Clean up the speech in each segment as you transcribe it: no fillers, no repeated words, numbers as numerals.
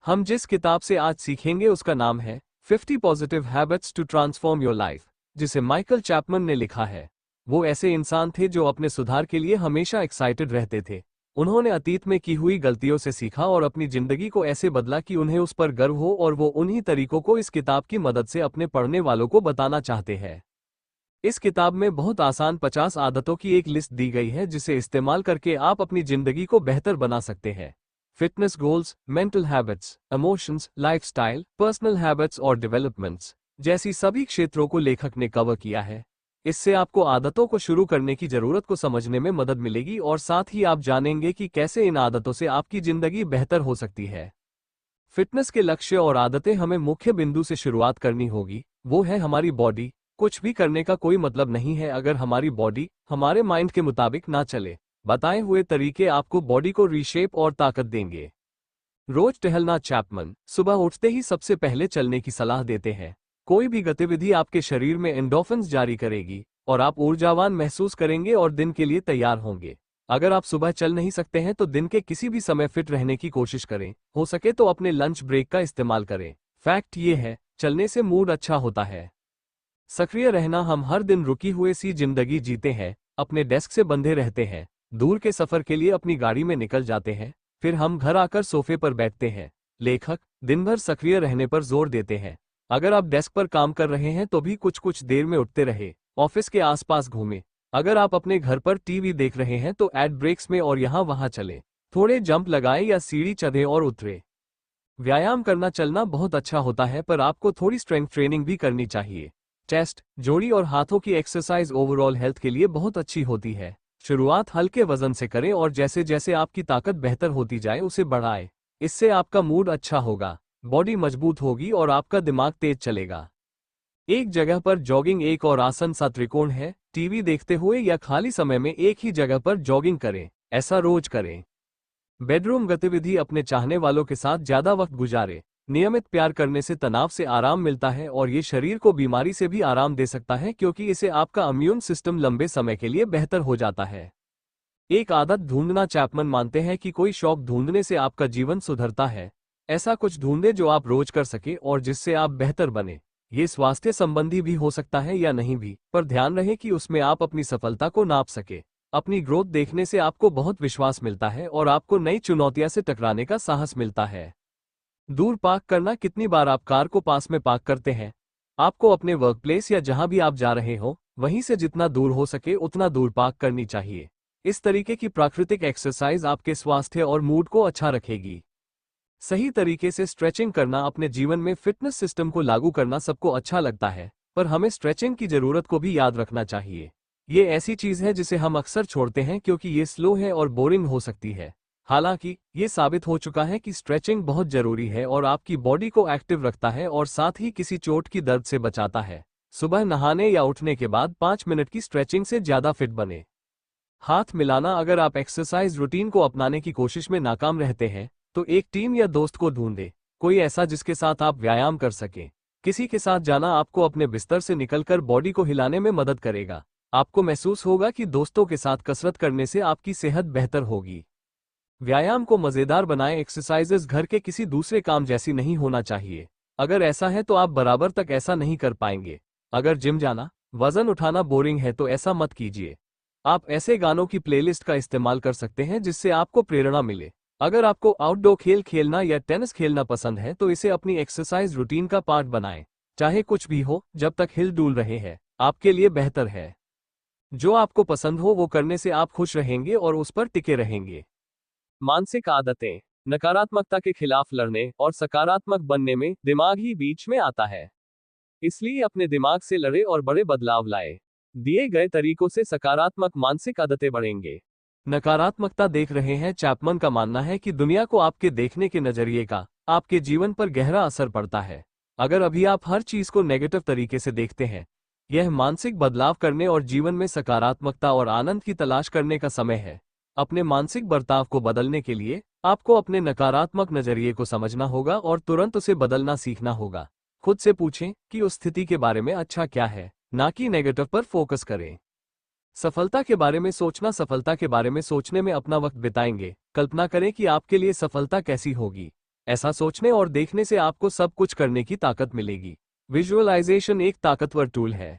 हम जिस किताब से आज सीखेंगे उसका नाम है 50 positive habits to transform your life, जिसे माइकल चैपमन ने लिखा है। वो ऐसे इंसान थे जो अपने सुधार के लिए हमेशा एक्साइटेड रहते थे। उन्होंने अतीत में की हुई गलतियों से सीखा और अपनी जिंदगी को ऐसे बदला कि उन्हें उस पर गर्व हो, और वो उन्हीं तरीकों को इस किताब की मदद से अपने पढ़ने वालों को बताना चाहते हैं। इस किताब में बहुत आसान 50 आदतों की एक लिस्ट दी गई है, जिसे इस्तेमाल करके आप अपनी जिंदगी को बेहतर बना सकते हैं। Fitness goals, mental habits, emotions, lifestyle, personal habits और डेवलपमेंट्स जैसी सभी क्षेत्रों को लेखक ने कवर किया है। इससे आपको आदतों को शुरू करने की जरूरत को समझने में मदद मिलेगी, और साथ ही आप जानेंगे कि कैसे इन आदतों से आपकी जिंदगी बेहतर हो सकती है। फिटनेस के लक्ष्य और आदतें हमें मुख्य बिंदु से शुरुआत करनी होगी, वो है हमारी बॉडी। कुछ भी करने का कोई मतलब नहीं है अगर हमारी बॉडी हमारे माइंड के मुताबिक ना चले। बताए हुए तरीके आपको बॉडी को रीशेप और ताकत देंगे। रोज टहलना। चैपमन सुबह उठते ही सबसे पहले चलने की सलाह देते हैं। कोई भी गतिविधि आपके शरीर में एंडोर्फिन्स जारी करेगी और आप ऊर्जावान महसूस करेंगे और दिन के लिए तैयार होंगे। अगर आप सुबह चल नहीं सकते हैं तो दिन के किसी भी समय फिट रहने की कोशिश करें। हो सके तो अपने लंच ब्रेक का इस्तेमाल करें। फैक्ट ये है, चलने से मूड अच्छा होता है। सक्रिय रहना। हम हर दिन रुकी हुए सी जिंदगी जीते हैं, अपने डेस्क से बंधे रहते हैं, दूर के सफर के लिए अपनी गाड़ी में निकल जाते हैं, फिर हम घर आकर सोफे पर बैठते हैं। लेखक दिन भर सक्रिय रहने पर जोर देते हैं। अगर आप डेस्क पर काम कर रहे हैं तो भी कुछ कुछ देर में उठते रहे, ऑफिस के आसपास घूमें। अगर आप अपने घर पर टीवी देख रहे हैं तो एड ब्रेक्स में और यहाँ वहाँ चलें, थोड़े जंप लगाएं या सीढ़ी चढ़ें और उतरें। व्यायाम करना। चलना बहुत अच्छा होता है, पर आपको थोड़ी स्ट्रेंथ ट्रेनिंग भी करनी चाहिए। चेस्ट, जोड़ी और हाथों की एक्सरसाइज ओवरऑल हेल्थ के लिए बहुत अच्छी होती है। शुरुआत हल्के वजन से करें और जैसे जैसे आपकी ताकत बेहतर होती जाए उसे बढ़ाएं। इससे आपका मूड अच्छा होगा, बॉडी मजबूत होगी और आपका दिमाग तेज चलेगा। एक जगह पर जॉगिंग। एक और आसन सा त्रिकोण है। टीवी देखते हुए या खाली समय में एक ही जगह पर जॉगिंग करें, ऐसा रोज करें। बेडरूम गतिविधि। अपने चाहने वालों के साथ ज्यादा वक्त गुजारें। नियमित प्यार करने से तनाव से आराम मिलता है और ये शरीर को बीमारी से भी आराम दे सकता है, क्योंकि इसे आपका इम्यून सिस्टम लंबे समय के लिए बेहतर हो जाता है। एक आदत ढूंढना। चैपमन मानते हैं कि कोई शौक ढूंढने से आपका जीवन सुधरता है। ऐसा कुछ ढूंढे जो आप रोज कर सके और जिससे आप बेहतर बने। ये स्वास्थ्य संबंधी भी हो सकता है या नहीं भी, पर ध्यान रहे कि उसमें आप अपनी सफलता को नाप सके। अपनी ग्रोथ देखने से आपको बहुत विश्वास मिलता है और आपको नई चुनौतियां से टकराने का साहस मिलता है। दूर पार्क करना। कितनी बार आप कार को पास में पार्क करते हैं? आपको अपने वर्क प्लेस या जहां भी आप जा रहे हो वहीं से जितना दूर हो सके उतना दूर पार्क करनी चाहिए। इस तरीके की प्राकृतिक एक्सरसाइज आपके स्वास्थ्य और मूड को अच्छा रखेगी। सही तरीके से स्ट्रेचिंग करना। अपने जीवन में फिटनेस सिस्टम को लागू करना सबको अच्छा लगता है, पर हमें स्ट्रेचिंग की जरूरत को भी याद रखना चाहिए। ये ऐसी चीज है जिसे हम अक्सर छोड़ते हैं क्योंकि ये स्लो है और बोरिंग हो सकती है। हालांकि ये साबित हो चुका है कि स्ट्रेचिंग बहुत जरूरी है और आपकी बॉडी को एक्टिव रखता है और साथ ही किसी चोट की दर्द से बचाता है। सुबह नहाने या उठने के बाद 5 मिनट की स्ट्रेचिंग से ज्यादा फिट बने। हाथ मिलाना। अगर आप एक्सरसाइज रूटीन को अपनाने की कोशिश में नाकाम रहते हैं तो एक टीम या दोस्त को ढूंढें, कोई ऐसा जिसके साथ आप व्यायाम कर सकें। किसी के साथ जाना आपको अपने बिस्तर से निकलकर बॉडी को हिलाने में मदद करेगा। आपको महसूस होगा कि दोस्तों के साथ कसरत करने से आपकी सेहत बेहतर होगी। व्यायाम को मजेदार बनाएं। एक्सरसाइजेस घर के किसी दूसरे काम जैसी नहीं होना चाहिए। अगर ऐसा है तो आप बराबर तक ऐसा नहीं कर पाएंगे। अगर जिम जाना, वजन उठाना बोरिंग है तो ऐसा मत कीजिए। आप ऐसे गानों की प्लेलिस्ट का इस्तेमाल कर सकते हैं जिससे आपको प्रेरणा मिले। अगर आपको आउटडोर खेल खेलना या टेनिस खेलना पसंद है तो इसे अपनी एक्सरसाइज रूटीन का पार्ट बनाएं। चाहे कुछ भी हो, जब तक हिल डुल रहे हैं आपके लिए बेहतर है। जो आपको पसंद हो वो करने से आप खुश रहेंगे और उस पर टिके रहेंगे। मानसिक आदतें। नकारात्मकता के खिलाफ लड़ने और सकारात्मक बनने में दिमाग ही बीच में आता है। इसलिए अपने दिमाग से लड़े और बड़े बदलाव लाए। दिए गए तरीकों से सकारात्मक मानसिक आदतें बढ़ेंगे। नकारात्मकता देख रहे हैं। चैपमन का मानना है कि दुनिया को आपके देखने के नजरिए का आपके जीवन पर गहरा असर पड़ता है। अगर अभी आप हर चीज को नेगेटिव तरीके से देखते हैं, यह मानसिक बदलाव करने और जीवन में सकारात्मकता और आनंद की तलाश करने का समय है। अपने मानसिक बर्ताव को बदलने के लिए आपको अपने नकारात्मक नजरिए को समझना होगा और तुरंत उसे बदलना सीखना होगा। खुद से पूछें कि उस स्थिति के बारे में अच्छा क्या है, ना कि नेगेटिव पर फोकस करें। सफलता के बारे में सोचना। सफलता के बारे में सोचने में अपना वक्त बिताएंगे। कल्पना करें कि आपके लिए सफलता कैसी होगी। ऐसा सोचने और देखने से आपको सब कुछ करने की ताकत मिलेगी। विजुअलाइजेशन एक ताकतवर टूल है।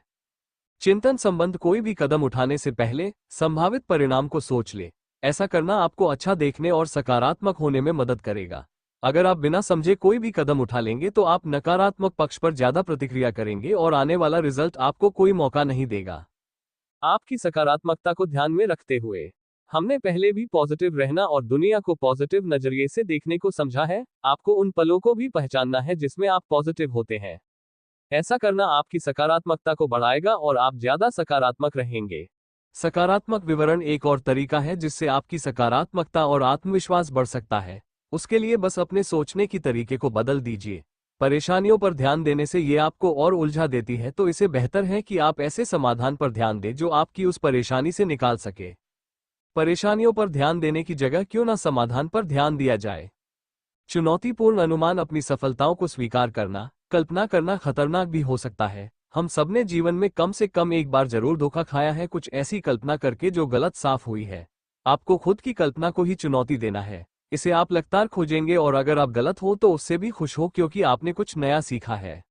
चिंतन संबंध कोई भी कदम उठाने से पहले संभावित परिणाम को सोच ले। ऐसा करना आपको अच्छा देखने और सकारात्मक होने में मदद करेगा। अगर आप बिना समझे कोई भी कदम उठा लेंगे तो आप नकारात्मक पक्ष पर ज्यादा प्रतिक्रिया करेंगे और आने वाला रिजल्ट आपको कोई मौका नहीं देगा। आपकी सकारात्मकता को ध्यान में रखते हुए हमने पहले भी पॉजिटिव रहना और दुनिया को पॉजिटिव नजरिए से देखने को समझा है। आपको उन पलों को भी पहचानना है जिसमें आप पॉजिटिव होते हैं। ऐसा करना आपकी सकारात्मकता को बढ़ाएगा और आप ज्यादा सकारात्मक रहेंगे। सकारात्मक विवरण एक और तरीका है जिससे आपकी सकारात्मकता और आत्मविश्वास बढ़ सकता है। उसके लिए बस अपने सोचने की तरीके को बदल दीजिए। परेशानियों पर ध्यान देने से ये आपको और उलझा देती है, तो इसे बेहतर है कि आप ऐसे समाधान पर ध्यान दें जो आपकी उस परेशानी से निकाल सके। परेशानियों पर ध्यान देने की जगह क्यों ना समाधान पर ध्यान दिया जाए। चुनौतीपूर्ण अनुमान अपनी सफलताओं को स्वीकार करना, कल्पना करना खतरनाक भी हो सकता है। हम सबने जीवन में कम से कम एक बार जरूर धोखा खाया है, कुछ ऐसी कल्पना करके जो गलत साफ हुई है। आपको खुद की कल्पना को ही चुनौती देना है। इसे आप लगातार खोजेंगे और अगर आप गलत हो तो उससे भी खुश हो, क्योंकि आपने कुछ नया सीखा है।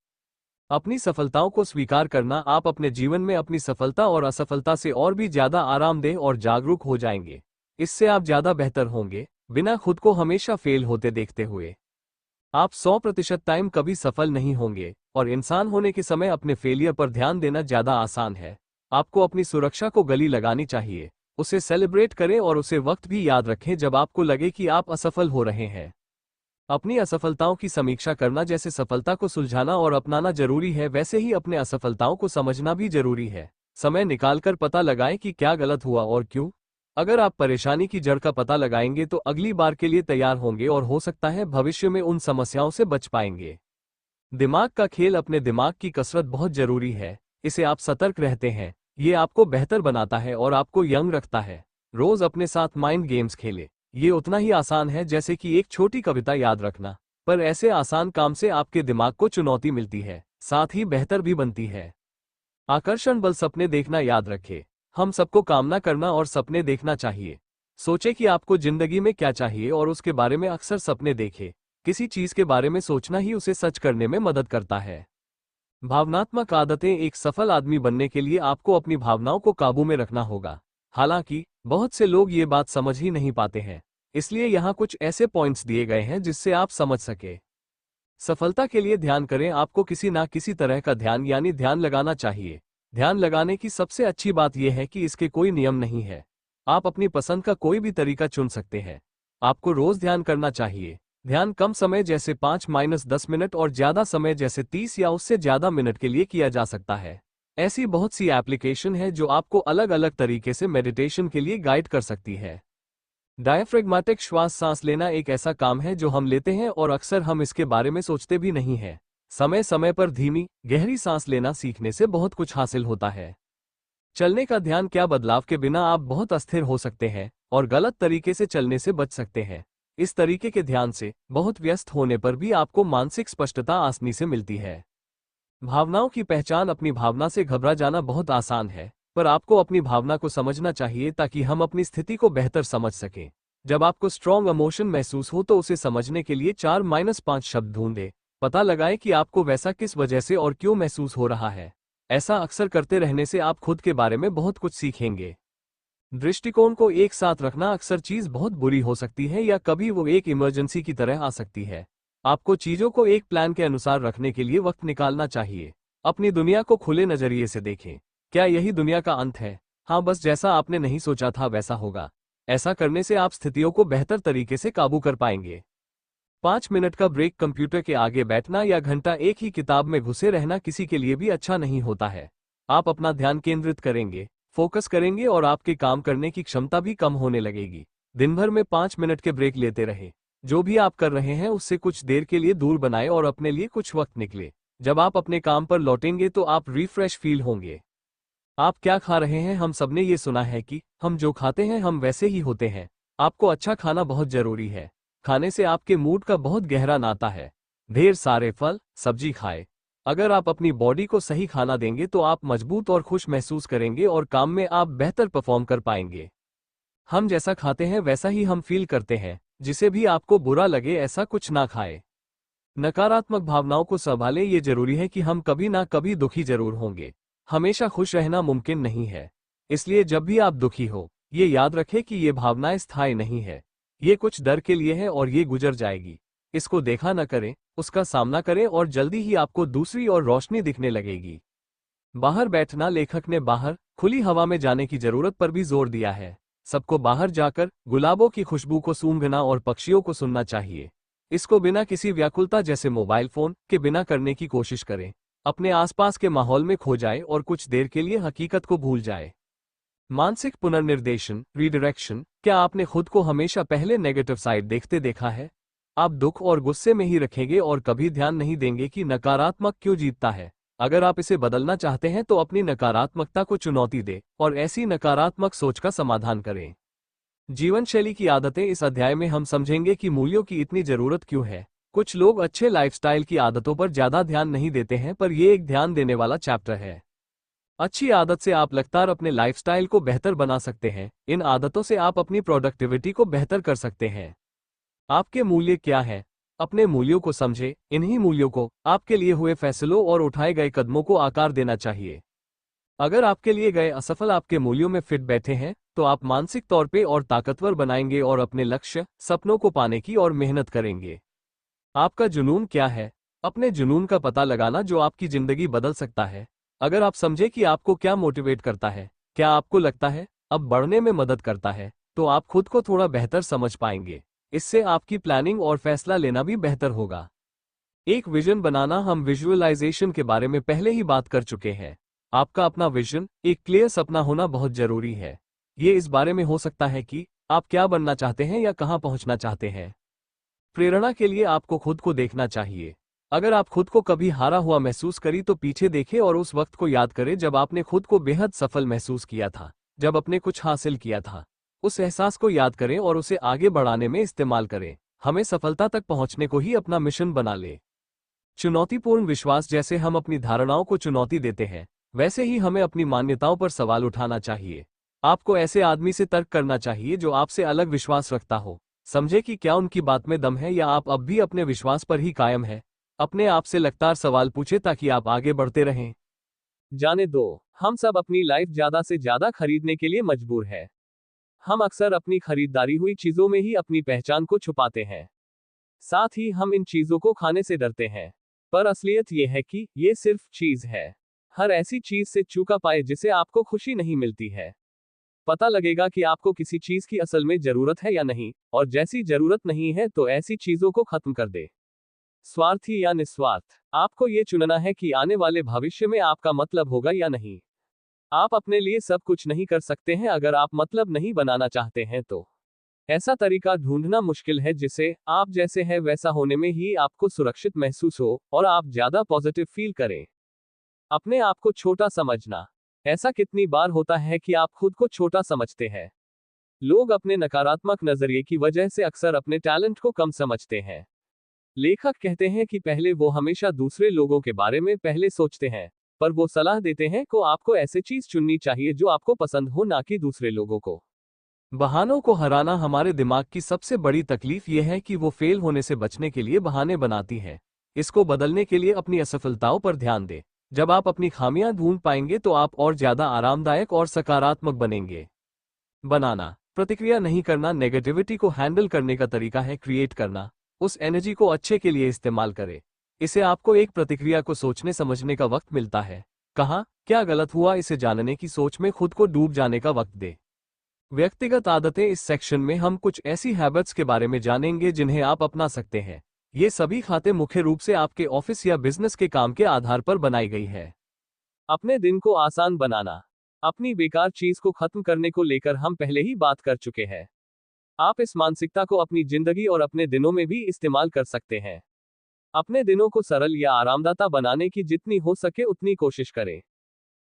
अपनी सफलताओं को स्वीकार करना, आप अपने जीवन में अपनी सफलता और असफलता से और भी ज्यादा आरामदेह और जागरूक हो जाएंगे। इससे आप ज्यादा बेहतर होंगे, बिना खुद को हमेशा फेल होते देखते हुए। आप 100% टाइम कभी सफल नहीं होंगे और इंसान होने के समय अपने फेलियर पर ध्यान देना ज्यादा आसान है। आपको अपनी सुरक्षा को गले लगानी चाहिए, उसे सेलिब्रेट करें और उसे वक्त भी याद रखें जब आपको लगे कि आप असफल हो रहे हैं। अपनी असफलताओं की समीक्षा करना, जैसे सफलता को सुलझाना और अपनाना जरूरी है, वैसे ही अपने असफलताओं को समझना भी जरूरी है। समय निकालकर पता लगाएं कि क्या गलत हुआ और क्यों। अगर आप परेशानी की जड़ का पता लगाएंगे तो अगली बार के लिए तैयार होंगे और हो सकता है भविष्य में उन समस्याओं से बच पाएंगे। दिमाग का खेल, अपने दिमाग की कसरत बहुत जरूरी है। इसे आप सतर्क रहते हैं, ये आपको बेहतर बनाता है और आपको यंग रखता है। रोज अपने साथ माइंड गेम्स खेले। ये उतना ही आसान है जैसे कि एक छोटी कविता याद रखना, पर ऐसे आसान काम से आपके दिमाग को चुनौती मिलती है, साथ ही बेहतर भी बनती है। आकर्षण बल, सपने देखना याद रखें। हम सबको कामना करना और सपने देखना चाहिए। सोचे कि आपको जिंदगी में क्या चाहिए और उसके बारे में अक्सर सपने देखें। किसी चीज के बारे में सोचना ही उसे सच करने में मदद करता है। भावनात्मक आदतें, एक सफल आदमी बनने के लिए आपको अपनी भावनाओं को काबू में रखना होगा। हालांकि बहुत से लोग ये बात समझ ही नहीं पाते हैं, इसलिए यहाँ कुछ ऐसे पॉइंट्स दिए गए हैं जिससे आप समझ सके। सफलता के लिए ध्यान करें। आपको किसी ना किसी तरह का ध्यान यानी ध्यान लगाना चाहिए। ध्यान लगाने की सबसे अच्छी बात यह है कि इसके कोई नियम नहीं है। आप अपनी पसंद का कोई भी तरीका चुन सकते हैं। आपको रोज ध्यान करना चाहिए। ध्यान कम समय जैसे 5-10 मिनट और ज्यादा समय जैसे 30 या उससे ज्यादा मिनट के लिए किया जा सकता है। ऐसी बहुत सी एप्लीकेशन है जो आपको अलग अलग तरीके से मेडिटेशन के लिए गाइड कर सकती है। डायफ्रेगमेटिक श्वास, सांस लेना एक ऐसा काम है जो हम लेते हैं और अक्सर हम इसके बारे में सोचते भी नहीं हैं। समय समय पर धीमी गहरी सांस लेना सीखने से बहुत कुछ हासिल होता है। चलने का ध्यान, क्या बदलाव के बिना आप बहुत अस्थिर हो सकते हैं और गलत तरीके से चलने से बच सकते हैं। इस तरीके के ध्यान से बहुत व्यस्त होने पर भी आपको मानसिक स्पष्टता आसानी से मिलती है। भावनाओं की पहचान, अपनी भावना से घबरा जाना बहुत आसान है, पर आपको अपनी भावना को समझना चाहिए ताकि हम अपनी स्थिति को बेहतर समझ सकें। जब आपको स्ट्रॉन्ग इमोशन महसूस हो तो उसे समझने के लिए 4-5 शब्द ढूंढें। पता लगाएं कि आपको वैसा किस वजह से और क्यों महसूस हो रहा है। ऐसा अक्सर करते रहने से आप खुद के बारे में बहुत कुछ सीखेंगे। दृष्टिकोण को एक साथ रखना, अक्सर चीज बहुत बुरी हो सकती है या कभी वो एक इमरजेंसी की तरह आ सकती है। आपको चीजों को एक प्लान के अनुसार रखने के लिए वक्त निकालना चाहिए। अपनी दुनिया को खुले नजरिए से देखें। क्या यही दुनिया का अंत है? हाँ, बस जैसा आपने नहीं सोचा था वैसा होगा। ऐसा करने से आप स्थितियों को बेहतर तरीके से काबू कर पाएंगे। 5 मिनट का ब्रेक, कंप्यूटर के आगे बैठना या घंटा एक ही किताब में घुसे रहना किसी के लिए भी अच्छा नहीं होता है। आप अपना ध्यान केंद्रित करेंगे, फोकस करेंगे और आपके काम करने की क्षमता भी कम होने लगेगी। दिन भर में 5 मिनट के ब्रेक लेते रहे। जो भी आप कर रहे हैं उससे कुछ देर के लिए दूर बनाएं और अपने लिए कुछ वक्त निकले। जब आप अपने काम पर लौटेंगे तो आप रिफ्रेश फील होंगे। आप क्या खा रहे हैं? हम सबने ये सुना है कि हम जो खाते हैं हम वैसे ही होते हैं। आपको अच्छा खाना बहुत जरूरी है। खाने से आपके मूड का बहुत गहरा नाता है। ढेर सारे फल सब्जी खाएं। अगर आप अपनी बॉडी को सही खाना देंगे तो आप मजबूत और खुश महसूस करेंगे और काम में आप बेहतर परफॉर्म कर पाएंगे। हम जैसा खाते हैं वैसा ही हम फील करते हैं। जिसे भी आपको बुरा लगे ऐसा कुछ ना खाए। नकारात्मक भावनाओं को संभाले। ये जरूरी है कि हम कभी ना कभी दुखी जरूर होंगे। हमेशा खुश रहना मुमकिन नहीं है। इसलिए जब भी आप दुखी हो, ये याद रखें कि ये भावनाएं स्थायी नहीं है। ये कुछ डर के लिए है और ये गुजर जाएगी। इसको देखा न करें, उसका सामना करें और जल्दी ही आपको दूसरी और रोशनी दिखने लगेगी। बाहर बैठना। लेखक ने बाहर खुली हवा में जाने की जरूरत पर भी जोर दिया है। सबको बाहर जाकर गुलाबों की खुशबू को सूंघना और पक्षियों को सुनना चाहिए। इसको बिना किसी व्याकुलता जैसे मोबाइल फोन के बिना करने की कोशिश करें। अपने आसपास के माहौल में खो जाए और कुछ देर के लिए हकीकत को भूल जाए। मानसिक पुनर्निर्देशन, रीडायरेक्शन। क्या आपने खुद को हमेशा पहले नेगेटिव साइड देखते देखा है? आप दुख और गुस्से में ही रखेंगे और कभी ध्यान नहीं देंगे कि नकारात्मक क्यों जीतता है। अगर आप इसे बदलना चाहते हैं तो अपनी नकारात्मकता को चुनौती दें और ऐसी नकारात्मक सोच का समाधान करें। जीवन शैली की आदतें। इस अध्याय में हम समझेंगे कि मूल्यों की इतनी जरूरत क्यों है। कुछ लोग अच्छे लाइफस्टाइल की आदतों पर ज्यादा ध्यान नहीं देते हैं, पर यह एक ध्यान देने वाला चैप्टर है। अच्छी आदत से आप लगातार अपने लाइफस्टाइल को बेहतर बना सकते हैं। इन आदतों से आप अपनी प्रोडक्टिविटी को बेहतर कर सकते हैं। आपके मूल्य क्या है? अपने मूल्यों को समझें। इन्हीं मूल्यों को आपके लिए हुए फैसलों और उठाए गए कदमों को आकार देना चाहिए। अगर आपके लिए गए असफल आपके मूल्यों में फिट बैठे हैं, तो आप मानसिक तौर पे और ताकतवर बनाएंगे और अपने लक्ष्य, सपनों को पाने की और मेहनत करेंगे। आपका जुनून क्या है? अपने जुनून का पता लगाना जो आपकी जिंदगी बदल सकता है। अगर आप समझे कि आपको क्या मोटिवेट करता है, क्या आपको लगता है अब बढ़ने में मदद करता है, तो आप खुद को थोड़ा बेहतर समझ पाएंगे। इससे आपकी प्लानिंग और फैसला लेना भी बेहतर होगा। एक विजन बनाना। हम विजुअलाइजेशन के बारे में पहले ही बात कर चुके हैं। आपका अपना विजन, एक क्लियर सपना होना बहुत जरूरी है। ये इस बारे में हो सकता है कि आप क्या बनना चाहते हैं या कहां पहुंचना चाहते हैं। प्रेरणा के लिए आपको खुद को देखना चाहिए। अगर आप खुद को कभी हारा हुआ महसूस करी तो पीछे देखें और उस वक्त को याद करें जब आपने खुद को बेहद सफल महसूस किया था, जब आपने कुछ हासिल किया था। उस एहसास को याद करें और उसे आगे बढ़ाने में इस्तेमाल करें। हमें सफलता तक पहुंचने को ही अपना मिशन बना ले। चुनौतीपूर्ण विश्वास। जैसे हम अपनी धारणाओं को चुनौती देते हैं, वैसे ही हमें अपनी मान्यताओं पर सवाल उठाना चाहिए। आपको ऐसे आदमी से तर्क करना चाहिए जो आपसे अलग विश्वास रखता हो। समझे कि क्या उनकी बात में दम है या आप अब भी अपने विश्वास पर ही कायम है। अपने आप से लगातार सवाल पूछे ताकि आप आगे बढ़ते रहें। जाने दो, हम सब अपनी लाइफ ज्यादा से ज्यादा खरीदने के लिए मजबूर है। हम अक्सर अपनी खरीदारी हुई चीजों में ही अपनी पहचान को छुपाते हैं। साथ ही हम इन चीजों को खाने से डरते हैं। पर असलियत यह है कि ये सिर्फ चीज है। हर ऐसी चीज से चूका पाए जिसे आपको खुशी नहीं मिलती है। पता लगेगा कि आपको किसी चीज की असल में जरूरत है या नहीं, और जैसी जरूरत नहीं है तो ऐसी चीजों को खत्म कर दे। स्वार्थी या निस्वार्थ। आपको ये चुनना है कि आने वाले भविष्य में आपका मतलब होगा या नहीं। आप अपने लिए सब कुछ नहीं कर सकते हैं। अगर आप मतलब नहीं बनाना चाहते हैं तो ऐसा तरीका ढूंढना मुश्किल है जिसे आप जैसे हैं वैसा होने में ही आपको सुरक्षित महसूस हो और आप ज्यादा पॉजिटिव फील करें। अपने आप को छोटा समझना। ऐसा कितनी बार होता है कि आप खुद को छोटा समझते हैं। लोग अपने नकारात्मक नजरिए की वजह से अक्सर अपने टैलेंट को कम समझते हैं। लेखक कहते हैं कि पहले वो हमेशा दूसरे लोगों के बारे में पहले सोचते हैं, पर वो सलाह देते हैं कि आपको ऐसी चीज चुननी चाहिए जो आपको पसंद हो, ना कि दूसरे लोगों को। बहानों को हराना। हमारे दिमाग की सबसे बड़ी तकलीफ यह है कि वो फेल होने से बचने के लिए बहाने बनाती है। इसको बदलने के लिए अपनी असफलताओं पर ध्यान दें। जब आप अपनी खामियां ढूंढ पाएंगे तो आप और ज्यादा आरामदायक और सकारात्मक बनेंगे। बनाना। प्रतिक्रिया नहीं करना नेगेटिविटी को हैंडल करने का तरीका है क्रिएट करना। उस एनर्जी को अच्छे के लिए इस्तेमाल करें। इसे आपको एक प्रतिक्रिया को सोचने समझने का वक्त मिलता है। कहाँ क्या गलत हुआ इसे जानने की सोच में खुद को डूब जाने का वक्त दे। व्यक्तिगत आदतें। इस सेक्शन में हम कुछ ऐसी हैबिट्स के बारे में जानेंगे जिन्हें आप अपना सकते हैं। ये सभी खाते मुख्य रूप से आपके ऑफिस या बिजनेस के काम के आधार पर बनाई गई है। अपने दिन को आसान बनाना। अपनी बेकार चीज को खत्म करने को लेकर हम पहले ही बात कर चुके हैं। आप इस मानसिकता को अपनी जिंदगी और अपने दिनों में भी इस्तेमाल कर सकते हैं। अपने दिनों को सरल या आरामदायक बनाने की जितनी हो सके उतनी कोशिश करें।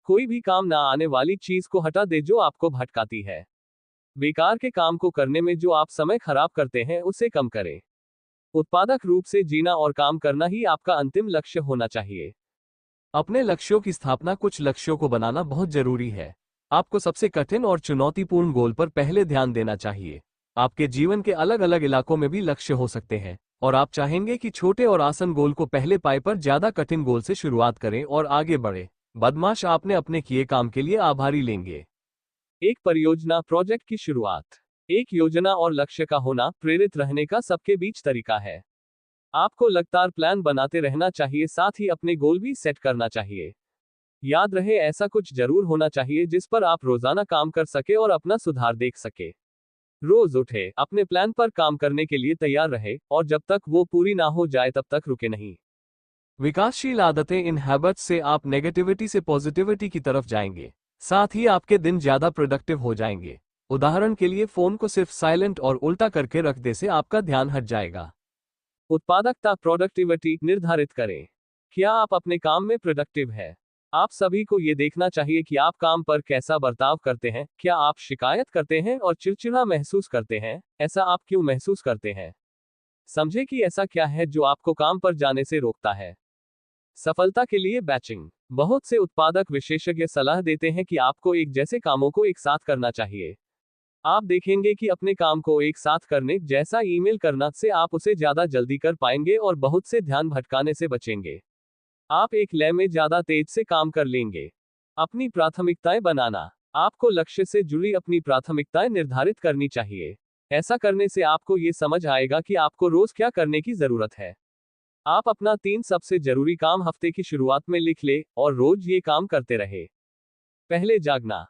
कोई भी काम ना आने वाली चीज को हटा दे जो आपको भटकाती है। बेकार के काम को करने में जो आप समय खराब करते हैं उसे कम करें। उत्पादक रूप से जीना और काम करना ही आपका अंतिम लक्ष्य होना चाहिए। अपने लक्ष्यों की स्थापना। कुछ लक्ष्यों को बनाना बहुत जरूरी है। आपको सबसे कठिन और चुनौतीपूर्ण गोल पर पहले ध्यान देना चाहिए। आपके जीवन के अलग अलग इलाकों में भी लक्ष्य हो सकते हैं और आप चाहेंगे कि छोटे और आसान गोल को पहले पाए पर ज्यादा कठिन गोल से शुरुआत करें और आगे बढ़े। बदमाश आपने अपने किए काम के लिए आभारी लेंगे। एक परियोजना प्रोजेक्ट की शुरुआत। एक योजना और लक्ष्य का होना प्रेरित रहने का सबके बीच तरीका है। आपको लगातार प्लान बनाते रहना चाहिए, साथ ही अपने गोल भी सेट करना चाहिए। याद रहे, ऐसा कुछ जरूर होना चाहिए जिस पर आप रोजाना काम कर सके और अपना सुधार देख सके। रोज उठे, अपने प्लान पर काम करने के लिए तैयार रहे और जब तक वो पूरी ना हो जाए तब तक रुके नहीं। विकासशील आदतें, इन हैबिट्स से आप नेगेटिविटी से पॉजिटिविटी की तरफ जाएंगे, साथ ही आपके दिन ज्यादा प्रोडक्टिव हो जाएंगे। उदाहरण के लिए फोन को सिर्फ साइलेंट और उल्टा करके रख दे से आपका ध्यान हट जाएगा। उत्पादकता प्रोडक्टिविटी निर्धारित करें। क्या आप अपने काम में प्रोडक्टिव है? आप सभी को ये देखना चाहिए कि आप काम पर कैसा बर्ताव करते हैं। क्या आप शिकायत करते हैं और चिड़चिड़ा महसूस करते हैं? ऐसा आप क्यों महसूस करते हैं? समझे कि ऐसा क्या है जो आपको काम पर जाने से रोकता है। सफलता के लिए बैचिंग। बहुत से उत्पादक विशेषज्ञ सलाह देते हैं कि आपको एक जैसे कामों को एक साथ करना चाहिए। आप देखेंगे कि अपने काम को एक साथ करने जैसा ईमेल करना से आप उसे ज्यादा जल्दी कर पाएंगे और बहुत से ध्यान भटकाने से बचेंगे। आप एक लय में ज्यादा तेज से काम कर लेंगे। अपनी प्राथमिकताएं बनाना। आपको लक्ष्य से जुड़ी अपनी प्राथमिकताएं निर्धारित करनी चाहिए। ऐसा करने से आपको ये समझ आएगा कि आपको रोज क्या करने की जरूरत है। आप अपना 3 सबसे जरूरी काम हफ्ते की शुरुआत में लिख ले और रोज ये काम करते रहे। पहले, जागना।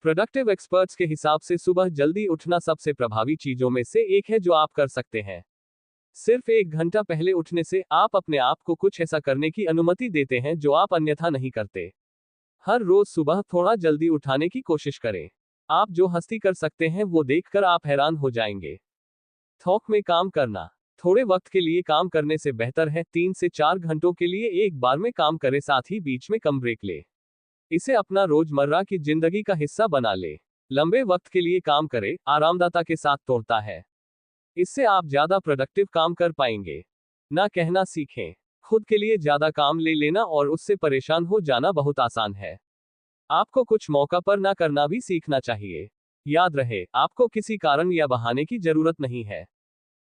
प्रोडक्टिव एक्सपर्ट्स के हिसाब से सुबह जल्दी उठना सबसे प्रभावी चीजों में से एक है जो आप कर सकते हैं। सिर्फ 1 घंटा पहले उठने से आप अपने आप को कुछ ऐसा करने की अनुमति देते हैं जो आप अन्यथा नहीं करते। हर रोज सुबह थोड़ा जल्दी उठाने की कोशिश करें। आप जो हस्ती कर सकते हैं वो देखकर आप हैरान हो जाएंगे। थोक में काम करना। थोड़े वक्त के लिए काम करने से बेहतर है 3 से 4 घंटों के लिए एक बार में काम करे, साथ ही बीच में कम ब्रेक ले। इसे अपना रोजमर्रा की जिंदगी का हिस्सा बना ले। लंबे वक्त के लिए काम करे, आरामदायकता के साथ तोड़ता है। इससे आप ज्यादा प्रोडक्टिव काम कर पाएंगे। ना कहना सीखें। खुद के लिए ज्यादा काम ले लेना और उससे परेशान हो जाना बहुत आसान है। आपको कुछ मौका पर ना करना भी सीखना चाहिए। याद रहे, आपको किसी कारण या बहाने की जरूरत नहीं है।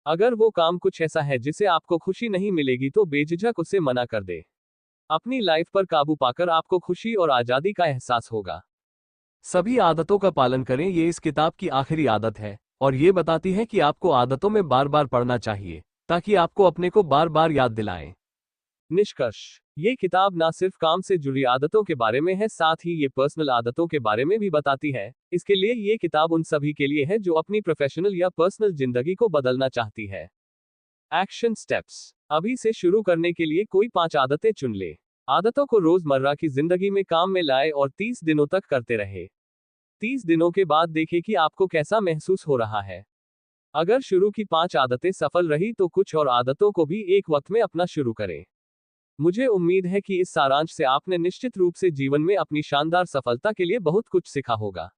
अगर वो काम कुछ ऐसा है जिसे आपको खुशी नहीं मिलेगी तो बेझिझक उसे मना कर दे। अपनी लाइफ पर काबू पाकर आपको खुशी और आजादी का एहसास होगा। सभी आदतों का पालन करें, ये इस किताब की आखिरी आदत है और ये बताती है कि आपको आदतों में बार बार पढ़ना चाहिए ताकि आपको अपने को बार बार याद दिलाएं। निष्कर्ष। ये किताब ना सिर्फ काम से जुड़ी आदतों के बारे में है, साथ ही ये पर्सनल आदतों के बारे में भी बताती है। इसके लिए ये किताब उन सभी के लिए है जो अपनी प्रोफेशनल या पर्सनल जिंदगी को बदलना चाहती है। Action steps. अभी से शुरू करने के लिए कोई 5 आदतें चुन ले। आदतों को रोजमर्रा की जिंदगी में काम में लाए और 30 दिनों तक करते रहे। 30 दिनों के बाद देखें कि आपको कैसा महसूस हो रहा है। अगर शुरू की 5 आदतें सफल रही तो कुछ और आदतों को भी एक वक्त में अपना शुरू करें। मुझे उम्मीद है कि इस सारांश से आपने निश्चित रूप से जीवन में अपनी शानदार सफलता के लिए बहुत कुछ सीखा होगा।